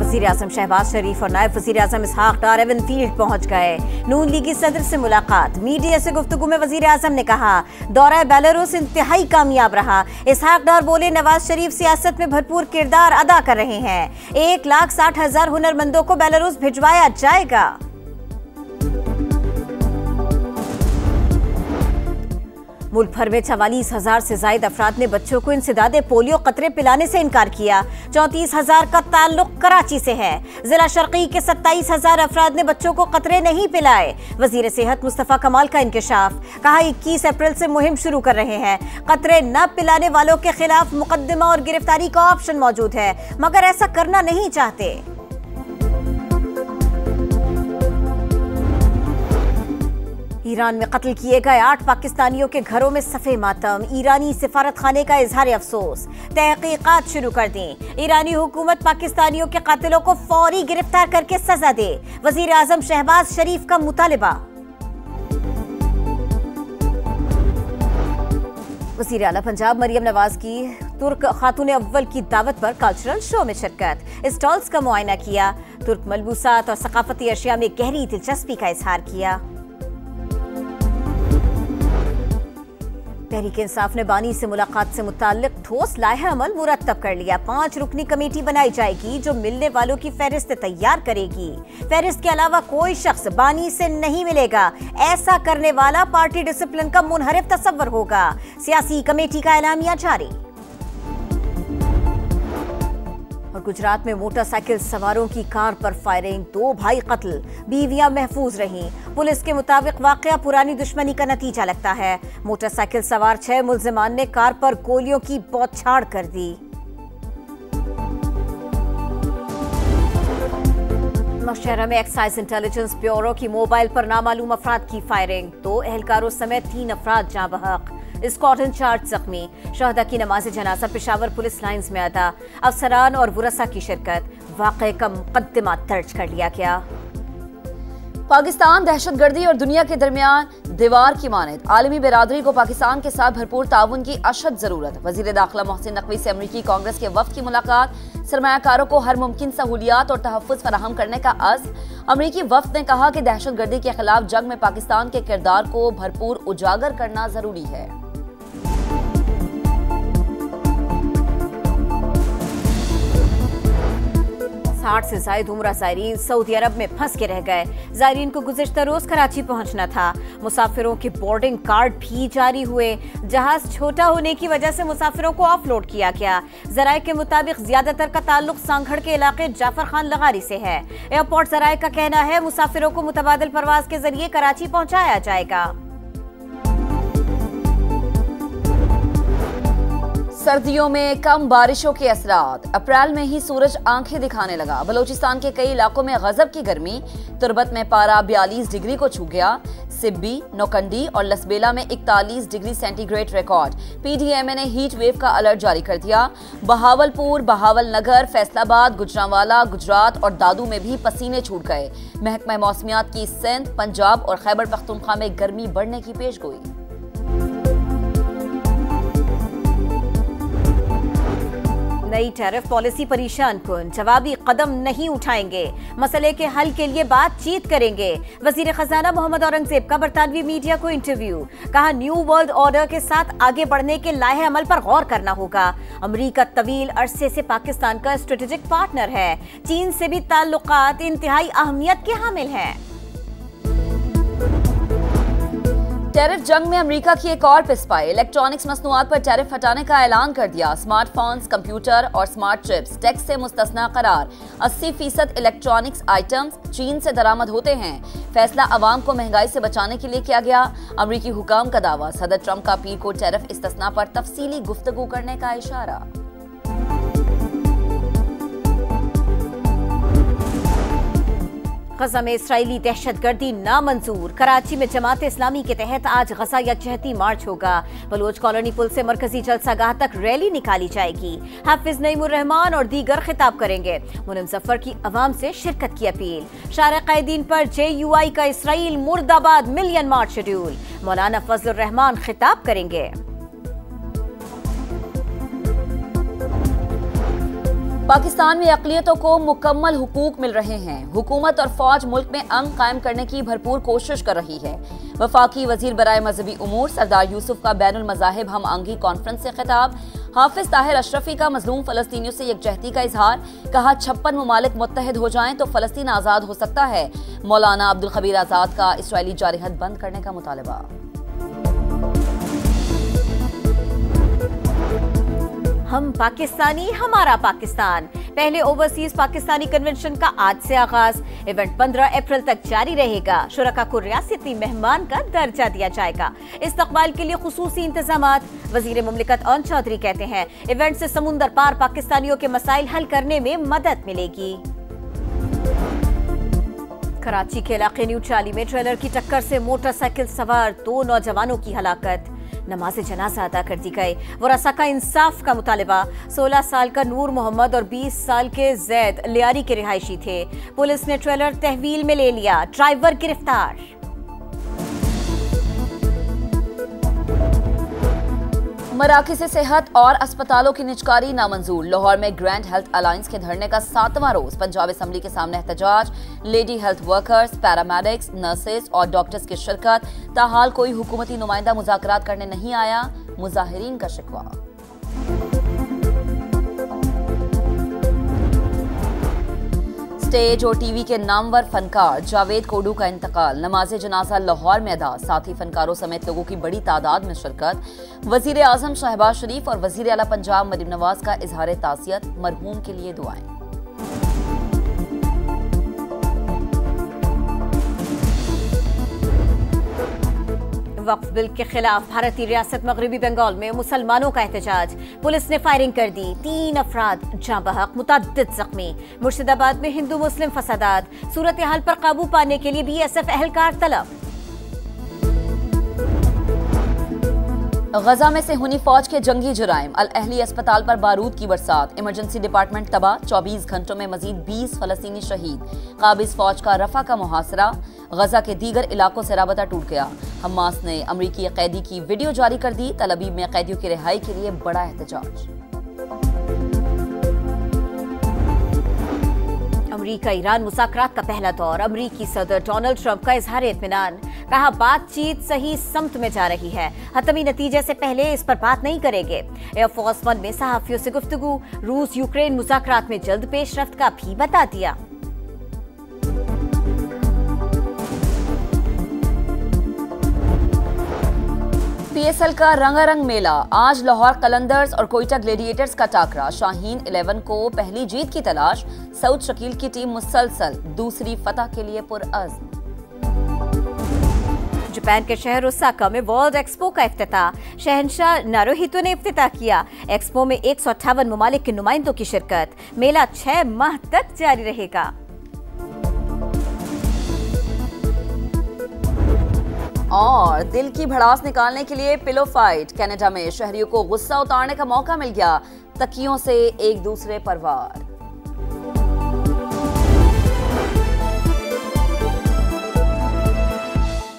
वज़ीर आज़म शहबाज शरीफ और नायब वज़ीर आज़म इसहाक डार एवनफील्ड पहुंच गए। नून लीगी सदर से मुलाकात। मीडिया से गुफ्तगू में वज़ीर आज़म ने कहा दौरा बेलारूस इंतहाई कामयाब रहा। इसहाक डार बोले नवाज शरीफ सियासत में भरपूर किरदार अदा कर रहे हैं। 1,60,000 हुनरमंदों को बेलारूस भिजवाया जाएगा। मुल्क भर में 44,000 से ज्यादा अफराद ने बच्चों को इंसदादे पोलियो कतरे पिलाने से इनकार किया। 34,000 का ताल्लुक कराची से है। जिला शर्की के 27,000 अफराद ने बच्चों को कतरे नहीं पिलाए। वजीर सेहत मुस्तफा कमाल का इंकशाफ। कहा 21 अप्रैल से मुहिम शुरू कर रहे हैं। कतरे न पिलाने वालों के खिलाफ मुकदमा और गिरफ्तारी का ऑप्शन मौजूद है, मगर ऐसा करना नहीं चाहते। ईरान में कत्ल किए गए 8 पाकिस्तानियों के घरों में सफ़े मातम। ईरानी सिफारत खाने का इजहार अफसोस। तहकीकात शुरू कर दी। ईरानी हुकूमत पाकिस्तानियों के कातिलों को फौरी गिरफ्तार करके सजा दे। वजीर आज़म शहबाज शरीफ का मुतालिबा। वज़ीर आला पंजाब मरियम नवाज की तुर्क खातून अव्वल की दावत पर कल्चरल शो में शिरकत। स्टॉल्स का मुआयना किया। तुर्क मलबूसात और सकाफती अशिया में गहरी दिलचस्पी का इजहार किया। तहरीक इंसाफ ने बानी से मुलाकात से मुताल्लिक ठोस लाइहा अमल मुरतब कर लिया। 5 रुकनी कमेटी बनाई जाएगी जो मिलने वालों की फहरिस्त तैयार करेगी। फहरिस्त के अलावा कोई शख्स बानी से नहीं मिलेगा। ऐसा करने वाला पार्टी डिसिप्लिन का मुनहरिफ तसव्वुर होगा। सियासी कमेटी का एलामिया जारी। और गुजरात में मोटरसाइकिल सवारों की कार पर फायरिंग। 2 भाई कत्ल, बीवियां महफूज रहीं। पुलिस के मुताबिक वाकया पुरानी दुश्मनी का नतीजा लगता है। मोटरसाइकिल सवार 6 मुल्जिमान ने कार पर गोलियों की बौछार कर दी। नौशहरा में एक्साइज इंटेलिजेंस ब्यूरो की मोबाइल पर नामालूम अफराद की फायरिंग। 2 एहलकारों समेत 3 अफराद जाँ बहक। स्कॉट इंचार्ज जख्मी। शहदा की नमाज जनाजा पेशावर पुलिस लाइंस में अदा। अफसरान और वुरसा की शिरकत। वाक़े का मुकद्दमा दर्ज कर लिया गया। पाकिस्तान दहशतगर्दी और दुनिया के दरमियान दीवार की मानद। आलमी बिरादरी को पाकिस्तान के साथ भरपूर ताउन की अशद जरूरत। वजीर दाखिला मोहसिन नकवी से अमरीकी कांग्रेस के वफ्द की मुलाकात। सरमायाकारों को हर मुमकिन सहूलियात और तहफ़्फ़ुज़ फराहम करने का अज़्म। अमरीकी वफ्द ने कहा कि दहशतगर्दी के खिलाफ जंग में पाकिस्तान के किरदार को भरपूर उजागर करना जरूरी है। 60 से ज़ायद उम्रा ज़ायरीन सऊदी अरब में फंस के रह गए। ज़ायरीन को गुज़िश्ता रोज़ कराची पहुंचना था। मुसाफिरों के बोर्डिंग कार्ड भी जारी हुए। जहाज छोटा होने की वजह से मुसाफिरों को ऑफलोड किया गया। ज़राए के मुताबिक ज़्यादातर का ताल्लुक सांगड़ के इलाके जाफर खान लगारी से है। एयरपोर्ट ज़राए का कहना है मुसाफिरों को मुतबादिल परवाज के जरिए कराची पहुंचाया जाएगा। सर्दियों में कम बारिशों के असरात। अप्रैल में ही सूरज आंखें दिखाने लगा। बलोचिस्तान के कई इलाकों में गजब की गर्मी। तुरबत में पारा 42 डिग्री को छू गया। सिब्बी, नौकंडी और लसबेला में 41 डिग्री सेंटीग्रेड रिकॉर्ड। पीडीएमए ने हीट वेव का अलर्ट जारी कर दिया। बहावलपुर, बहावलनगर, फैसलाबाद, गुजरांवाला, गुजरात और दादू में भी पसीने छूट गए। महकमा मौसमियात की सिंध, पंजाब और खैबर पख्तूनख्वा में गर्मी बढ़ने की पेशगोई। नई टैरिफ पॉलिसी परेशान कुन। जवाबी कदम नहीं उठाएंगे। मसले के हल के लिए बातचीत करेंगे। वजीर खजाना मोहम्मद औरंगजेब का बरतानवी मीडिया को इंटरव्यू। कहा न्यू वर्ल्ड ऑर्डर के साथ आगे बढ़ने के लाहे अमल पर गौर करना होगा। अमरीका तवील अरसे से पाकिस्तान का स्ट्रेटेजिक पार्टनर है। चीन से भी ताल्लुकात इंतहाई अहमियत के हामिल हैं। टैरिफ जंग में अमेरिका की एक और पिस्पाई। इलेक्ट्रॉनिक्स मसनूआत पर टैरिफ हटाने का ऐलान कर दिया। स्मार्टफोन्स, कंप्यूटर और स्मार्ट चिप्स टैक्स से मुस्तस्ना करार। 80% इलेक्ट्रॉनिक्स आइटम्स चीन से दरामद होते हैं। फैसला अवाम को महंगाई से बचाने के लिए किया गया। अमरीकी हुकाम का दावा। सदर ट्रंप का पीर को टैरिफ इस्तिस्ना पर तफसीली गुफ्तगू करने का इशारा। गजा में इसराइली दहशतगर्दी नामंजूर। कराची में जमात इस्लामी के तहत आज गजा यकजहती मार्च होगा। बलोच कॉलोनी पुल से मरकजी जलसागाह तक रैली निकाली जाएगी। हाफिज नईमुर रहमान और दीगर खिताब करेंगे। मुनम जफर की अवाम से शिरकत की अपील। शारे कैदीन पर JUI का इसराइल मुर्दाबाद मिलियन मार्च शेड्यूल। मौलाना फजलुर रहमान खिताब करेंगे। पाकिस्तान में अक़लियतों को मुकम्मल हुकूक मिल रहे हैं। हुकूमत और फौज मुल्क में अमन कायम करने की भरपूर कोशिश कर रही है। वफाकी वजीर बराए मजहबी उमूर सरदार यूसुफ का बैनुल मज़ाहिब हम आहंगी कॉन्फ्रेंस से खिताब। हाफिज ताहिर अशरफी का मजलूम फलस्तीनियों से यकजहती का इजहार। कहा 56 ममालिक मुत्तहिद हो जाएं तो फलस्तीन आज़ाद हो सकता है। मौलाना अब्दुल खबीर आज़ाद का इसराइली जारहत बंद करने का मुतालबा। हम पाकिस्तानी, हमारा पाकिस्तान। पहले ओवरसीज पाकिस्तानी कन्वेंशन का आज से आगाज। इवेंट 15 अप्रैल तक जारी रहेगा। शुरका को रियासती मेहमान का दर्जा दिया जाएगा। इस्तकबाल के लिए खुसूसी इंतजामात। वजीर मुमलिकत ओन चौधरी कहते हैं इवेंट से समुंदर पार पाकिस्तानियों के मसाइल हल करने में मदद मिलेगी। कराची के इलाके न्यू चाली में ट्रेलर की टक्कर से मोटरसाइकिल सवार 2 नौजवानों की हलाकत। नमाज जनाजा अदा कर दी गई। वरसा का इंसाफ का मुतालबा। 16 साल का नूर मोहम्मद और 20 साल के जैद लियारी के रिहायशी थे। पुलिस ने ट्रेलर तहवील में ले लिया। ड्राइवर गिरफ्तार। मराकिज़ सेहत और अस्पतालों की निजकारी नामंजूर। लाहौर में ग्रैंड हेल्थ अलायंस के धरने का 7वां रोज। पंजाब असम्बली के सामने एहतजाज। Lady health workers, paramedics, nurses और डॉक्टर्स की शिरकत। ताहाल कोई हुकूमती नुमाइंदा मुज़ाकरात करने नहीं आया। मुजाहिरीन का शिकवा। स्टेज और टीवी के नामवर फनकार जावेद कोडू का इंतकाल। नमाज जनाजा लाहौर में अदा। साथी फनकारों समेत लोगों की बड़ी तादाद में शिरकत। वजीर आजम शहबाज शरीफ और वजीर आला पंजाब मरीम नवाज का इजहार तासियत। मरहूम के लिए दुआएं। वक्फ बिल के खिलाफ भारतीय रियासत मगरबी बंगाल में मुसलमानों का एहतजाज। पुलिस ने फायरिंग कर दी। 3 अफराद जाँ बहक, मुतअद्दिद जख्मी। मुर्शिदाबाद में हिंदू मुस्लिम फसादात। सूरत हाल पर काबू पाने के लिए BSF एहलकार तलब। गजा में सेहूनी फौज के जंगी जुराइम। अल अहली अस्पताल पर बारूद की बरसात। इमरजेंसी डिपार्टमेंट तबाह। 24 घंटों में मजीद 20 फलस्तीनी शहीद। काबिज फौज का रफा का मुहासरा। गजा के दीगर इलाकों से राबता टूट गया। हमास ने अमरीकी कैदी की वीडियो जारी कर दी। तल अवीव में कैदियों की रिहाई के लिए बड़ा एहतजाज। अमरीका ईरान मुज़ाकरात का पहला दौर। अमरीकी सदर डोनाल्ड ट्रंप का इजहार इत्मीनान। कहा बातचीत सही समत में जा रही है। हतमी नतीजे से पहले इस पर बात नहीं करेंगे। एयरफोर्स 1 में सहाफियों से गुफ्तगू। रूस यूक्रेन मुज़ाकरात में जल्द पेशरफ्त का भी बता दिया। PSL का रंगारंग मेला। आज लाहौर कलंदर्स और कोयटा ग्लेडिएटर्स का टाकरा। शाहीन 11 को पहली जीत की तलाश। सऊद शकील की टीम मुसलसल दूसरी फतह के लिए पुरअज़्म। जापान के शहर ओसाका में वर्ल्ड एक्सपो का इफ्तिताह। शहंशाह नारुहितो ने इफ्तिताह किया। एक्सपो में 158 ममालिक के नुमाइंदों की शिरकत। मेला 6 माह तक जारी रहेगा। और दिल की भड़ास निकालने के लिए पिलो फाइट। कनाडा में शहरियों को गुस्सा उतारने का मौका मिल गया। तकियों से एक दूसरे पर वार।